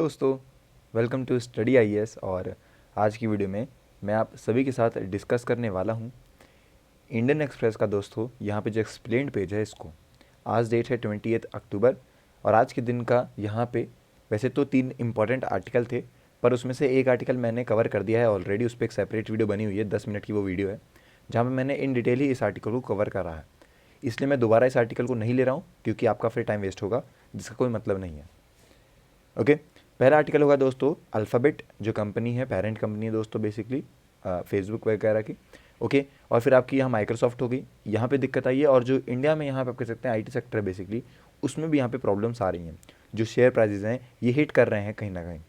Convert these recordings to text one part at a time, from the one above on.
दोस्तों, welcome to study IAS. और आज की वीडियो में मैं आप सभी के साथ डिस्कस करने वाला हूं इंडियन एक्सप्रेस का। दोस्तों यहाँ पे जो एक्सप्लेन्ड पेज है, इसको आज डेट है 28 अक्टूबर और आज के दिन का यहाँ पे वैसे तो 3 इम्पॉर्टेंट आर्टिकल थे, पर उसमें से एक आर्टिकल मैंने कवर कर दिया है ऑलरेडी। उस पर एक सेपरेट वीडियो बनी हुई है, 10 मिनट की वो वीडियो है, जहाँ पर मैंने इन डिटेल ही इस आर्टिकल को कवर करा है। इसलिए मैं दोबारा इस आर्टिकल को नहीं ले रहा हूँ, क्योंकि आपका फिर टाइम वेस्ट होगा, जिसका कोई मतलब नहीं है। ओके, पहला आर्टिकल होगा दोस्तों अल्फ़ाबेट जो कंपनी है, पेरेंट कंपनी है दोस्तों बेसिकली फेसबुक वगैरह की। ओके, और फिर आपकी यहाँ माइक्रोसॉफ्ट होगी, यहाँ पे दिक्कत आई है। और जो इंडिया में यहाँ पे आप कह सकते हैं आईटी सेक्टर है बेसिकली, उसमें भी यहाँ पे प्रॉब्लम्स आ रही हैं। जो शेयर प्राइजेज हैं ये हिट कर रहे हैं कहीं ना कहीं,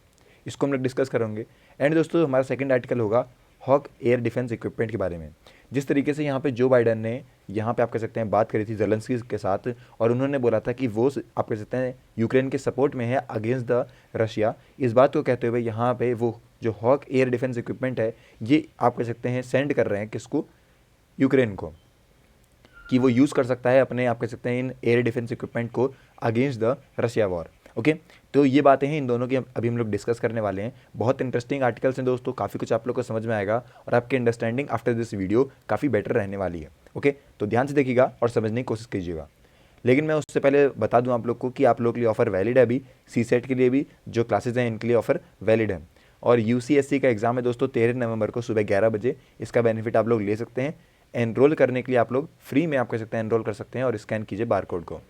इसको हम लोग डिस्कस करेंगे। एंड दोस्तों हमारा सेकंड आर्टिकल होगा हॉक एयर डिफेंस इक्विपमेंट के बारे में। जिस तरीके से यहाँ पे जो बाइडन ने यहाँ पे आप कह सकते हैं बात करी थी ज़ेलेंस्की के साथ, और उन्होंने बोला था कि वो आप कह सकते हैं यूक्रेन के सपोर्ट में है अगेंस्ट द रशिया। इस बात को कहते हुए यहाँ पे वो जो हॉक एयर डिफेंस इक्विपमेंट है ये आप कह सकते हैं सेंड कर रहे हैं किसको, यूक्रेन को, कि वो यूज़ कर सकता है अपने आप कह सकते हैं इन एयर डिफेंस इक्विपमेंट को against the Russia war. Okay, तो ये बातें हैं इन दोनों की अभी हम लोग डिस्कस करने वाले हैं। बहुत इंटरेस्टिंग आर्टिकल्स हैं दोस्तों, काफ़ी कुछ आप लोग को समझ में आएगा और आपकी अंडरस्टैंडिंग आफ्टर दिस वीडियो काफ़ी बेटर रहने वाली है। ओके, तो ध्यान से देखिएगा और समझने की कोशिश कीजिएगा। लेकिन मैं उससे पहले बता दूं आप लोग को कि आप लोग के लिए ऑफर वैलिड है अभी, सी सेट के लिए भी जो क्लासेज हैं इनके लिए ऑफर वैलिड है। और यूसीएससी का एग्जाम है दोस्तों 13 नवंबर को सुबह 11 बजे। इसका बेनिफिट आप लोग ले सकते हैं। एनरोल करने के लिए आप लोग फ्री में आप कह सकते हैं एनरोल कर सकते हैं और स्कैन कीजिए बार कोड को।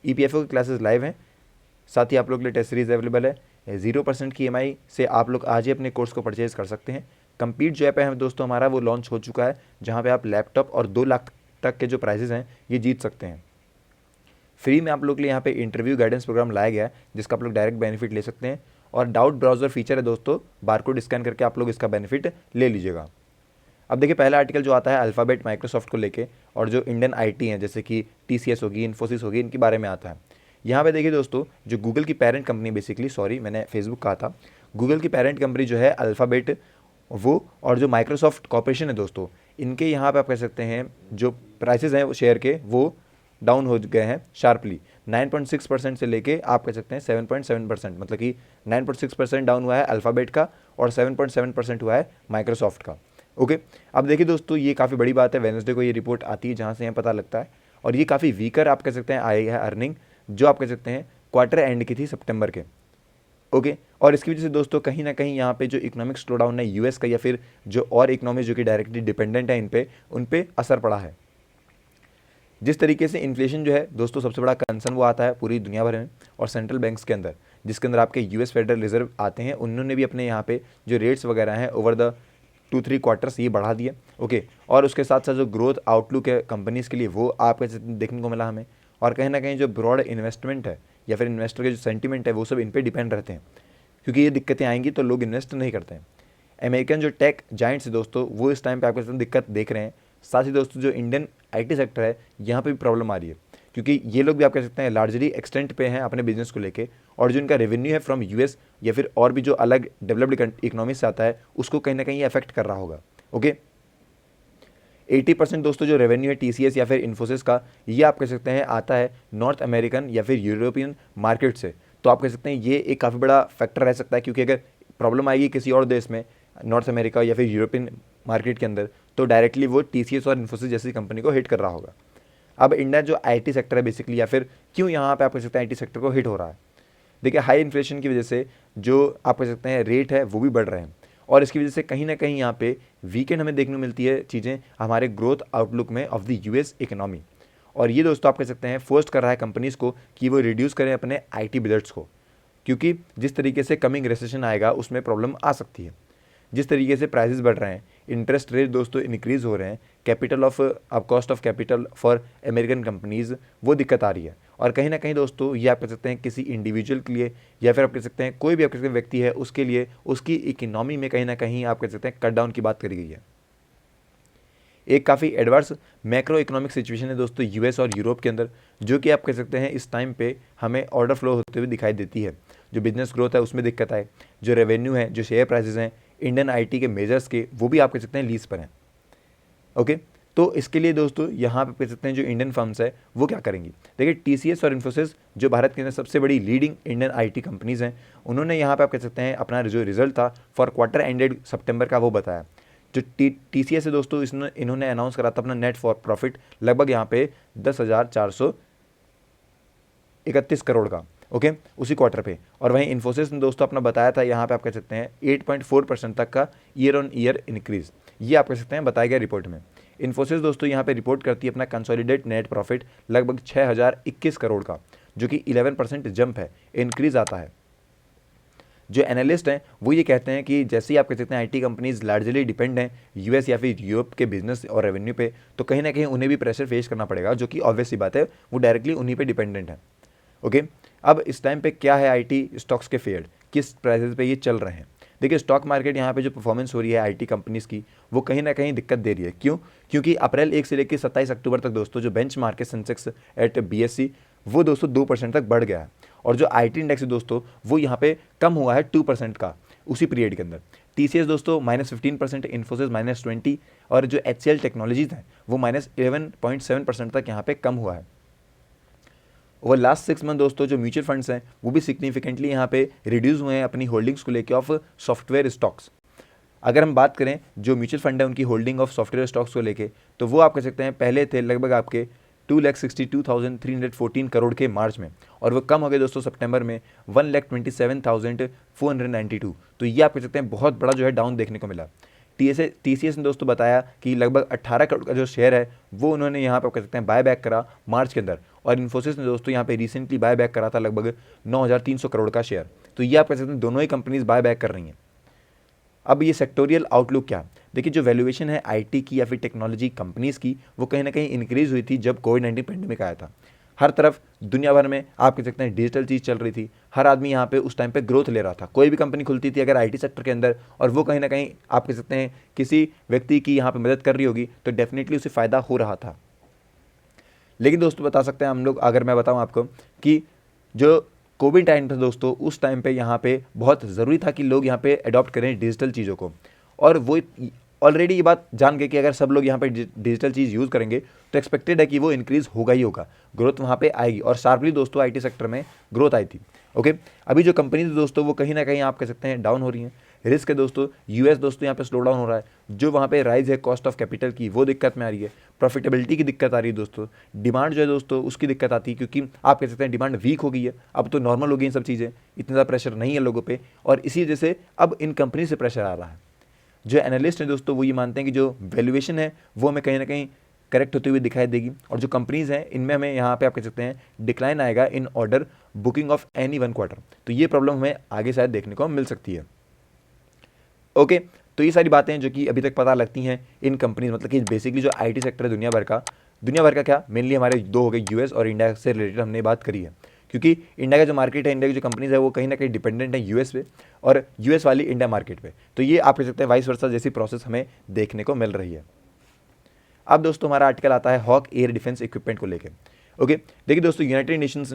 ईपीएफओ की क्लासेस लाइव हैं, साथ ही आप लोग के लिए टेस्ट सीरीज अवेलेबल है। 0% की EMI से आप लोग आज ही अपने कोर्स को परचेज कर सकते हैं। कंप्लीट जो ऐप है दोस्तों हमारा वो लॉन्च हो चुका है, जहाँ पे आप लैपटॉप और 2 लाख तक के जो प्राइजेज हैं ये जीत सकते हैं। फ्री में आप लोग के लिए यहाँ पे इंटरव्यू गाइडेंस प्रोग्राम लाया गया है, जिसका आप लोग डायरेक्ट बेनिफिट ले सकते हैं। और डाउट ब्राउजर फीचर है दोस्तों, बारकोड स्कैन करके आप लोग इसका बेनिफिट ले लीजिएगा। अब देखिए पहला आर्टिकल जो आता है अल्फ़ाबेट माइक्रोसॉफ्ट को लेके, और जो इंडियन आईटी हैं जैसे कि TCS होगी, इन्फोसिस होगी, इनके बारे में आता है। यहाँ पे देखिए दोस्तों जो गूगल की पेरेंट कंपनी बेसिकली, सॉरी मैंने फेसबुक कहा था, गूगल की पेरेंट कंपनी जो है अल्फ़ाबेट वो, और जो माइक्रोसॉफ्ट कॉर्पोरेशन है दोस्तों, इनके यहाँ पे आप कह सकते हैं जो प्राइसेस हैं वो शेयर के वो डाउन हो गए हैं शार्पली। 9.6% से लेके आप कह सकते हैं 7.7%, मतलब कि 9.6% डाउन हुआ है अल्फ़ाबेट का और 7.7% हुआ है माइक्रोसॉफ्ट का। ओके, अब देखिए दोस्तों ये काफ़ी बड़ी बात है, वेडनेसडे को ये रिपोर्ट आती है जहाँ से यहाँ पता लगता है, और ये काफ़ी वीकर आप कह सकते हैं आई है अर्निंग, जो आप कह सकते हैं क्वार्टर एंड की थी सितंबर के। ओके, और इसकी वजह से दोस्तों कहीं ना कहीं यहाँ पे जो इकोनॉमिक स्लो डाउन है यूएस का, या फिर जो और इकोनॉमी जो कि डायरेक्टली डिपेंडेंट है उन पे असर पड़ा है। जिस तरीके से इन्फ्लेशन जो है दोस्तों सबसे बड़ा कंसर्न वो आता है पूरी दुनिया भर में और सेंट्रल बैंक्स के अंदर, जिसके अंदर आपके यूएस फेडरल रिजर्व आते हैं, उन्होंने भी अपने यहाँ पे जो रेट्स वगैरह हैं ओवर द 2-3 क्वार्टर्स ये बढ़ा दिए। ओके, और उसके साथ साथ जो ग्रोथ आउटलुक है कंपनीज़ के लिए वो आप देखने को मिला हमें। और कहीं ना कहीं जो ब्रॉड इन्वेस्टमेंट है या फिर इन्वेस्टर के जो सेंटीमेंट है वो सब इन पर डिपेंड रहते हैं, क्योंकि ये दिक्कतें आएंगी तो लोग इन्वेस्ट नहीं करते हैं। अमेरिकन जो टेक जाइंट्स है दोस्तों वो इस टाइम पे आपके साथ दिक्कत देख रहे हैं। साथ ही दोस्तों जो इंडियन आईटी सेक्टर है यहाँ पे भी प्रॉब्लम आ रही है, क्योंकि ये लोग भी आप कह सकते हैं लार्जली एक्सटेंट पे हैं अपने बिजनेस को लेके, और जो इनका रेवेन्यू है फ्रॉम यूएस या फिर और भी जो अलग डेवलप्ड इकोनॉमी से आता है उसको कहीं ना कहीं अफेक्ट कर रहा होगा। ओके, 80% दोस्तों जो रेवेन्यू है TCS या फिर इन्फोसिस का, ये आप कह सकते हैं आता है नॉर्थ अमेरिकन या फिर यूरोपियन मार्केट से। तो आप कह सकते हैं ये एक काफ़ी बड़ा फैक्टर रह सकता है, क्योंकि अगर प्रॉब्लम आएगी किसी और देश में, नॉर्थ अमेरिका या फिर यूरोपियन मार्केट के अंदर, तो डायरेक्टली वो TCS और इन्फोसिस जैसी कंपनी को हिट कर रहा होगा। अब इंडिया जो आईटी सेक्टर है बेसिकली, या फिर क्यों यहाँ पे आप कह सकते हैं आईटी सेक्टर को हिट हो रहा है, देखिए हाई इन्फ्लेशन की वजह से जो आप कह सकते हैं रेट है वो भी बढ़ रहे हैं, और इसकी वजह से कहीं ना कहीं यहाँ पे वीकेंड हमें देखने को मिलती है चीज़ें हमारे ग्रोथ आउटलुक में ऑफ द यूएस इकोनॉमी। और ये दोस्तों आप कह सकते हैं फोर्स कर रहा है कंपनीज़ को कि वो रिड्यूस करें अपने आईटी बजट्स को, क्योंकि जिस तरीके से कमिंग रिसेशन आएगा उसमें प्रॉब्लम आ सकती है। जिस तरीके से प्राइसेस बढ़ रहे हैं, इंटरेस्ट रेट दोस्तों इंक्रीज़ हो रहे हैं, कैपिटल ऑफ अब cost of capital for American companies वो दिक्कत आ रही है। और कहीं ना कहीं दोस्तों ये आप कह सकते हैं किसी इंडिविजुअल के लिए या फिर आप कह सकते हैं कोई भी आप कह सकते हैं व्यक्ति है उसके लिए उसकी इकोनॉमी में कहीं ना कहीं आप कह सकते हैं कट डाउन की बात करी गई है। एक काफ़ी एडवर्स मैक्रो इकोनॉमिक सिचुएशन है दोस्तों यूएस और यूरोप के अंदर, जो कि आप कह सकते हैं इस टाइम पे हमें ऑर्डर फ्लो होते हुए दिखाई देती है। जो बिजनेस ग्रोथ है उसमें दिक्कत आए, जो रेवेन्यू है, जो शेयर प्राइसेस हैं इंडियन आईटी के मेजर्स के, वो भी आप कह सकते हैं लीज पर हैं। ओके, तो इसके लिए दोस्तों यहाँ पे कह सकते हैं जो इंडियन फर्म्स है वो क्या करेंगी। देखिए TCS और इन्फोसिस जो भारत के अंदर सबसे बड़ी लीडिंग इंडियन IT कंपनीज़ हैं, उन्होंने यहाँ पे आप कह सकते हैं अपना जो रिजल्ट था फॉर क्वार्टर एंडेड सितंबर का वो बताया। जो TCS है दोस्तों, इन्होंने अनाउंस करा था अपना नेट फॉर प्रॉफिट लगभग यहाँ पे 10,431 करोड़ का, ओके, उसी क्वार्टर पे। और वहीं इन्फोसिस ने दोस्तों अपना बताया था यहाँ पे आप कह सकते हैं 8.4% तक का ईयर ऑन ईयर इंक्रीज़, ये आप कह सकते हैं बताया गया रिपोर्ट में। इन्फोसिस दोस्तों यहाँ पे रिपोर्ट करती है अपना कंसोलिडेट नेट प्रॉफिट लगभग 6,021 करोड़ का, जो कि 11% जंप है, इंक्रीज आता है। जो एनालिस्ट हैं वो ये कहते हैं कि जैसे ही आप कह सकते हैं IT कंपनीज लार्जली डिपेंड हैं US या फिर यूरोप के बिजनेस और रेवेन्यू पे, तो कहीं ना कहीं उन्हें भी प्रेशर फेस करना पड़ेगा, जो कि ऑब्वियस सी बात है, वो डायरेक्टली उन्हीं पे डिपेंडेंट है। ओके, अब इस टाइम पे क्या है IT स्टॉक्स के फेयर, किस प्राइसेस पे ये चल रहे हैं। देखिए स्टॉक मार्केट यहाँ पे जो परफॉर्मेंस हो रही है IT कंपनीज़ की, वो कहीं ना कहीं दिक्कत दे रही है। क्यों? क्योंकि अप्रैल 1 से लेकर 27 अक्टूबर तक दोस्तों जो bench market Sensex at BSE वो दोस्तों 2% तक बढ़ गया है, और जो IT इंडेक्स है दोस्तों वो यहाँ पे कम हुआ है 2% का उसी पीरियड के अंदर। TCS दोस्तों -15%, इन्फोसिस -20%, और जो HCL टेक्नोलॉजीज है वो -11.7% तक यहाँ पे कम हुआ है। ओवर लास्ट 6 मंथ दोस्तों जो म्यूचुअल फंड्स हैं वो भी सिग्निफिकेंटली यहाँ पे रिड्यूस हुए हैं अपनी होल्डिंग्स को लेकर ऑफ सॉफ्टवेयर स्टॉक्स। अगर हम बात करें जो म्यूचुअल फंड है उनकी होल्डिंग ऑफ सॉफ्टवेयर स्टॉक्स को लेके, तो वो आप कह सकते हैं पहले थे लगभग आपके 2,62,314 करोड़ के मार्च में, और वो कम हो गए दोस्तों सितंबर में 1,27,492। तो ये आप कह सकते हैं बहुत बड़ा जो है डाउन देखने को मिला। TCS ने दोस्तों बताया कि लगभग 18 करोड़ का जो शेयर है वो उन्होंने यहाँ पर कह सकते हैं बाय बैक करा मार्च के अंदर, और इन्फोसिस ने दोस्तों यहाँ पे रिसेंटली बाय बैक करा था लगभग 9,300 करोड़ का शेयर। तो ये आप कह सकते हैं दोनों ही कंपनीज बाय बैक कर रही हैं। अब ये सेक्टोरियल आउटलुक क्या, देखिए जो वैल्यूएशन है IT की या फिर टेक्नोलॉजी कंपनीज़ की, वो कहीं ना कहीं इंक्रीज़ हुई थी जब कोविड-19 पेंडेमिक आया था। हर तरफ दुनिया भर में आप कह सकते हैं डिजिटल चीज़ चल रही थी, हर आदमी यहाँ पे उस टाइम पे ग्रोथ ले रहा था। कोई भी कंपनी खुलती थी अगर IT सेक्टर के अंदर, और वो कहीं ना कहीं आप कह सकते हैं किसी व्यक्ति की यहाँ पे मदद कर रही होगी, तो डेफिनेटली उसे फ़ायदा हो रहा था। लेकिन दोस्तों बता सकते हैं हम लोग, अगर मैं बताऊँ आपको कि जो कोविड टाइम था दोस्तों, उस टाइम पे यहाँ पे बहुत ज़रूरी था कि लोग यहाँ पे अडॉप्ट करें डिजिटल चीज़ों को, और वो ऑलरेडी ये बात जान गए कि अगर सब लोग यहाँ पे डिजिटल चीज़ यूज़ करेंगे तो एक्सपेक्टेड है कि वो इंक्रीज़ होगा ही होगा, ग्रोथ वहाँ पे आएगी, और शार्पली दोस्तों IT सेक्टर में ग्रोथ आई थी। ओके, अभी जो कंपनीज दोस्तों वो कहीं ना कहीं आप कह सकते हैं डाउन हो रही हैं। रिस्क है दोस्तों, US दोस्तों यहाँ पे स्लो डाउन हो रहा है, जो वहाँ पे राइज है कॉस्ट ऑफ कैपिटल की वो दिक्कत में आ रही है, प्रॉफिटेबिलिटी की दिक्कत आ रही है दोस्तों, डिमांड जो है दोस्तों उसकी दिक्कत आती है, क्योंकि आप कह सकते हैं डिमांड वीक हो गई है, अब तो नॉर्मल हो गई इन सब चीज़ें, इतना ज़्यादा प्रेशर नहीं है लोगों पर, और इसी वजह से अब इन कंपनी से प्रेशर आ रहा है। जो एनालिस्ट हैं दोस्तों वो ये मानते हैं कि जो वैल्यूएशन है वो हमें कहीं ना कहीं करेक्ट होती हुई दिखाई देगी, और जो कंपनीज़ हैं इनमें हमें यहाँ पे आप कह सकते हैं डिक्लाइन आएगा in order booking of any one quarter. तो ये प्रॉब्लम हमें आगे शायद देखने को मिल सकती है। ओके, तो ये सारी बातें जो कि अभी तक पता लगती हैं इन कंपनीज, मतलब कि बेसिकली जो IT सेक्टर है दुनिया भर का क्या मेनली हमारे दो हो गए, US और इंडिया से रिलेटेड हमने बात करी है, क्योंकि इंडिया का जो मार्केट है, इंडिया की जो कंपनीज है वो कहीं ना कहीं डिपेंडेंट है US पे, और US वाली इंडिया मार्केट पे। तो ये आप कह सकते हैं वाइस वर्सा जैसी प्रोसेस हमें देखने को मिल रही है। अब दोस्तों हमारा आर्टिकल आता है हॉक एयर डिफेंस इक्विपमेंट को लेकर। ओके, देखिए दोस्तों यूनाइटेड स्टेट्स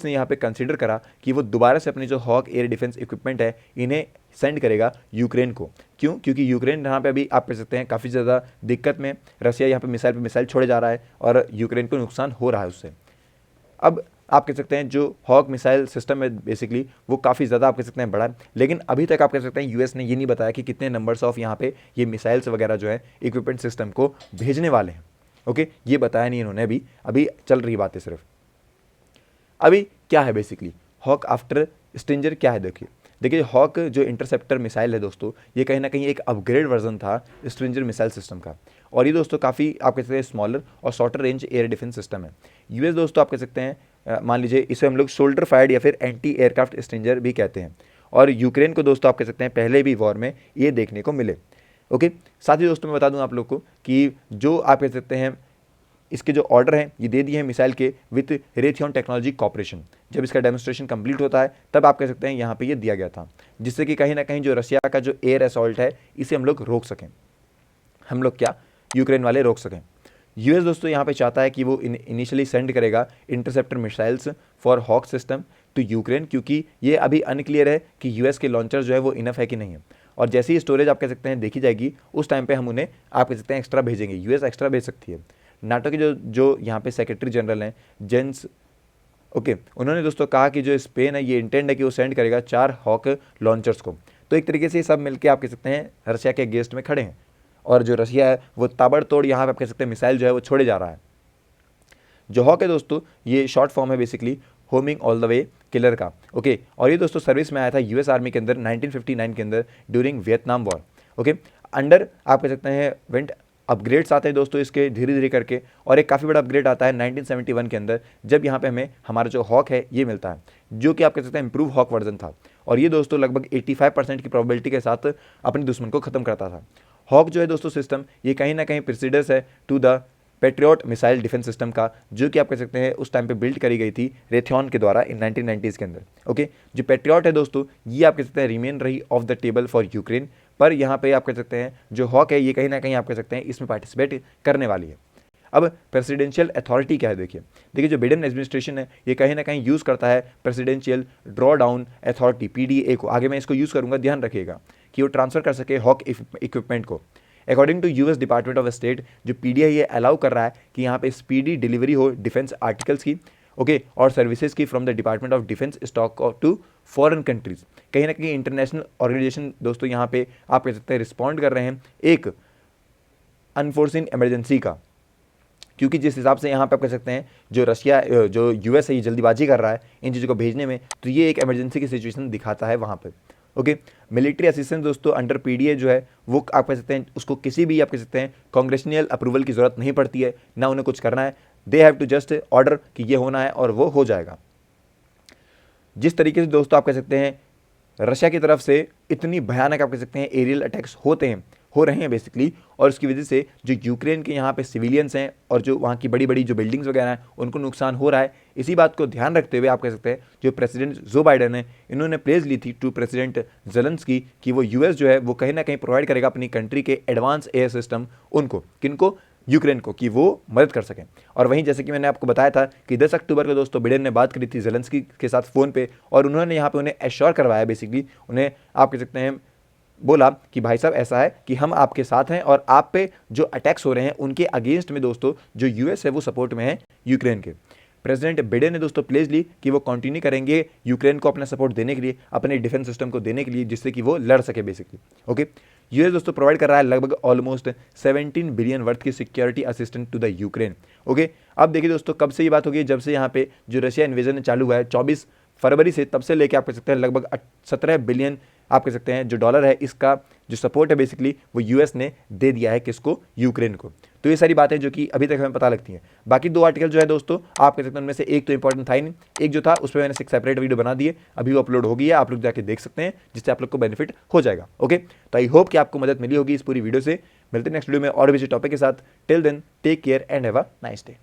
ने यहाँ पे कंसीडर करा कि वो दोबारा से अपने जो हॉक एयर डिफेंस इक्विपमेंट है इन्हें सेंड करेगा यूक्रेन को। क्यों? क्योंकि यूक्रेन यहाँ पे अभी आप कह सकते हैं काफ़ी ज़्यादा दिक्कत में, रसिया यहाँ पे मिसाइल छोड़े जा रहा है और यूक्रेन को नुकसान हो रहा है उससे। अब आप कह सकते हैं जो हॉक मिसाइल सिस्टम है बेसिकली वो काफ़ी ज़्यादा आप कह सकते हैं बड़ा है, लेकिन अभी तक आप कह सकते हैं US ने ये नहीं बताया कि कितने नंबर्स ऑफ यहाँ पे ये मिसाइल्स वगैरह जो है इक्विपमेंट सिस्टम को भेजने वाले हैं। ओके, ये बताया नहीं इन्होंने, अभी चल रही बात है सिर्फ। अभी क्या है बेसिकली हॉक आफ्टर स्ट्रिंजर क्या है, देखिए हॉक जो इंटरसेप्टर मिसाइल है दोस्तों, ये कहीं ना कहीं एक अपग्रेड वर्जन था स्ट्रिंजर मिसाइल सिस्टम का, और ये दोस्तों काफ़ी आप कह सकते हैं स्मॉलर और shorter range air defence system है। US दोस्तों आप कह सकते हैं मान लीजिए इसे हम लोग शोल्डर फायर्ड या फिर एंटी एयरक्राफ्ट स्ट्रिंजर भी कहते हैं, और यूक्रेन को दोस्तों आप कह सकते हैं पहले भी वॉर में ये देखने को मिले। ओके, साथ ही दोस्तों मैं बता दूं आप लोग को कि जो आप कह सकते हैं इसके जो ऑर्डर हैं ये दे दिए हैं मिसाइल के विथ रेथियन टेक्नोलॉजी कॉर्पोरेशन। जब इसका डेमोन्स्ट्रेशन कंप्लीट होता है तब आप कह सकते हैं यहाँ पे ये दिया गया था, जिससे कि कहीं ना कहीं जो रसिया का जो एयर असॉल्ट है इसे हम लोग रोक सकें, हम लोग क्या यूक्रेन वाले रोक सकें। US दोस्तों यहाँ पे चाहता है कि वो इनिशियली सेंड करेगा interceptor missiles for Hawk system to Ukraine, क्योंकि ये अभी अनक्लियर है कि US के लॉन्चर जो है वो इनफ है कि नहीं है, और जैसे ही स्टोरेज आप कह सकते हैं देखी जाएगी उस टाइम पे हम उन्हें आप कह सकते हैं एक्स्ट्रा भेजेंगे, यूएस एक्स्ट्रा भेज सकती है। नाटो के जो यहाँ पे सेक्रेटरी जनरल हैं जेंस ओके, उन्होंने दोस्तों कहा कि जो स्पेन है ये इंटेंड है कि वो सेंड करेगा 4 हॉक लॉन्चर्स को। तो एक तरीके से ये सब मिलकर आप कह सकते हैं रशिया के अगेंस्ट में खड़े हैं, और जो रशिया है वो ताबड़तोड़ यहाँ पे आप कह सकते हैं मिसाइल जो है वो छोड़े जा रहा है। जो हॉक है दोस्तों ये शॉर्ट फॉर्म है basically homing all the way killer का। ओके, और ये दोस्तों सर्विस में आया था यूएस आर्मी के अंदर 1959 के अंदर during Vietnam war. Okay, under आप कह सकते हैं वेंट अपग्रेड्स आते हैं दोस्तों इसके धीरे धीरे करके, और एक काफ़ी बड़ा अपग्रेड आता है 1971 के अंदर, जब यहाँ पे हमें हमारा जो हॉक है ये मिलता है, जो कि आप कह सकते हैं इंप्रूव हॉक वर्जन था। और ये दोस्तों लगभग 85% की प्रोबेबिलिटी के साथ अपने दुश्मन को खत्म करता था। हॉक जो है दोस्तों सिस्टम ये कहीं ना कहीं प्रेसिडेंस है to the Patriot missile defence system का, जो कि आप कह सकते हैं उस टाइम पे बिल्ड करी गई थी रेथियन के द्वारा इन 1990s के अंदर। ओके, जो पेट्रियट है दोस्तों ये आप कह सकते हैं रिमेन रही of the table for Ukraine, पर यहाँ पे आप कह सकते हैं जो हॉक है ये कहीं ना कहीं आप कह सकते हैं इसमें पार्टिसिपेट करने वाली है। अब प्रेसिडेंशियल अथॉरिटी क्या है, देखिए जो बिडेन एडमिनिस्ट्रेशन है ये कहीं ना कहीं यूज़ करता है presidential draw down authority PDA को। आगे मैं इसको यूज़ करूँगा, ध्यान रखिएगा कि वो ट्रांसफ़र कर सके हॉक इक्विपमेंट को। According to US Department of State जो PDA ये अलाउ कर रहा है कि यहाँ पे स्पीडी डिलीवरी हो डिफेंस आर्टिकल्स की, ओके, और सर्विसेज की from the Department of Defense stock to foreign countries. कहीं ना कहीं इंटरनेशनल ऑर्गेनाइजेशन दोस्तों यहाँ पे आप कह सकते हैं रिस्पॉन्ड कर रहे हैं एक अनफोर्सिन इमरजेंसी का, क्योंकि जिस हिसाब से यहाँ पे आप कह सकते हैं जो रशिया जो यूएस है ये जल्दीबाजी कर रहा है इन चीज़ों को भेजने में, तो ये एक इमरजेंसी की सिचुएशन दिखाता है वहाँ पे। ओके, मिलिट्री असिस्टेंस दोस्तों अंडर PDA जो है वो आप कह सकते हैं उसको किसी भी आप कह सकते हैं कांग्रेशनल अप्रूवल की ज़रूरत नहीं पड़ती है, ना उन्हें कुछ करना है, they have to just order कि ये होना है और वो हो जाएगा। जिस तरीके से दोस्तों आप कह सकते हैं रशिया की तरफ से इतनी भयानक आप कह सकते हैं एरियल अटैक्स हो रहे हैं बेसिकली, और उसकी वजह से जो यूक्रेन के यहाँ पे सिविलियंस हैं और जो वहाँ की बड़ी बड़ी जो बिल्डिंग्स वगैरह हैं उनको नुकसान हो रहा है। इसी बात को ध्यान रखते हुए आप कह सकते हैं जो प्रेसिडेंट जो बाइडन है इन्होंने प्लेज ली थी टू प्रेसिडेंट जेलेंस्की कि वो यूएस जो है वो कहीं ना कहीं प्रोवाइड करेगा अपनी कंट्री के एडवांस एयर सिस्टम उनको, किनको, यूक्रेन को, कि वो मदद कर सकें। और वहीं जैसे कि मैंने आपको बताया था कि 10 अक्टूबर को दोस्तों बिडेन ने बात करी थी जेलेंस्की के साथ फ़ोन पे, और उन्होंने यहाँ पे उन्हें एश्योर करवाया, बेसिकली उन्हें आप कह सकते हैं बोला कि भाई साहब ऐसा है कि हम आपके साथ हैं और आप पे जो अटैक्स हो रहे हैं उनके अगेंस्ट में दोस्तों जो यूएस है वो सपोर्ट में है यूक्रेन के। प्रेसिडेंट बिडेन ने दोस्तों प्लेज ली कि वो कंटिन्यू करेंगे यूक्रेन को अपना सपोर्ट देने के लिए, अपने डिफेंस सिस्टम को देने के लिए, जिससे कि वो लड़ सके बेसिकली। ओके, यूएस दोस्तों प्रोवाइड कर रहा है लगभग ऑलमोस्ट 17 बिलियन वर्थ की security assistant to the Ukraine. Okay, अब देखिए दोस्तों कब से ये बात होगी, जब से यहाँ पे जो रशिया इन्वेजन चालू हुआ है 24 फरवरी से, तब से लेके आप कह सकते हैं लगभग 17 बिलियन आप कह सकते हैं जो डॉलर है इसका जो सपोर्ट है बेसिकली वो यूएस ने दे दिया है किसको, यूक्रेन को। तो ये सारी बातें जो कि अभी तक हमें पता लगती हैं। बाकी 2 आर्टिकल जो है दोस्तों आप कह सकते हैं उनमें से एक तो इंपॉर्टेंट था ही नहीं, एक जो था उस पर मैंने एक सेपरेट वीडियो बना दी है, अभी वो अपलोड हो गई है, आप लोग जाके देख सकते हैं, जिससे आप लोग को बेनिफिट हो जाएगा। ओके, तो आई होप कि आपको मदद मिली होगी इस पूरी वीडियो से। मिलते हैं नेक्स्ट वीडियो में और भी टॉपिक के साथ। Till then take care and have a nice day.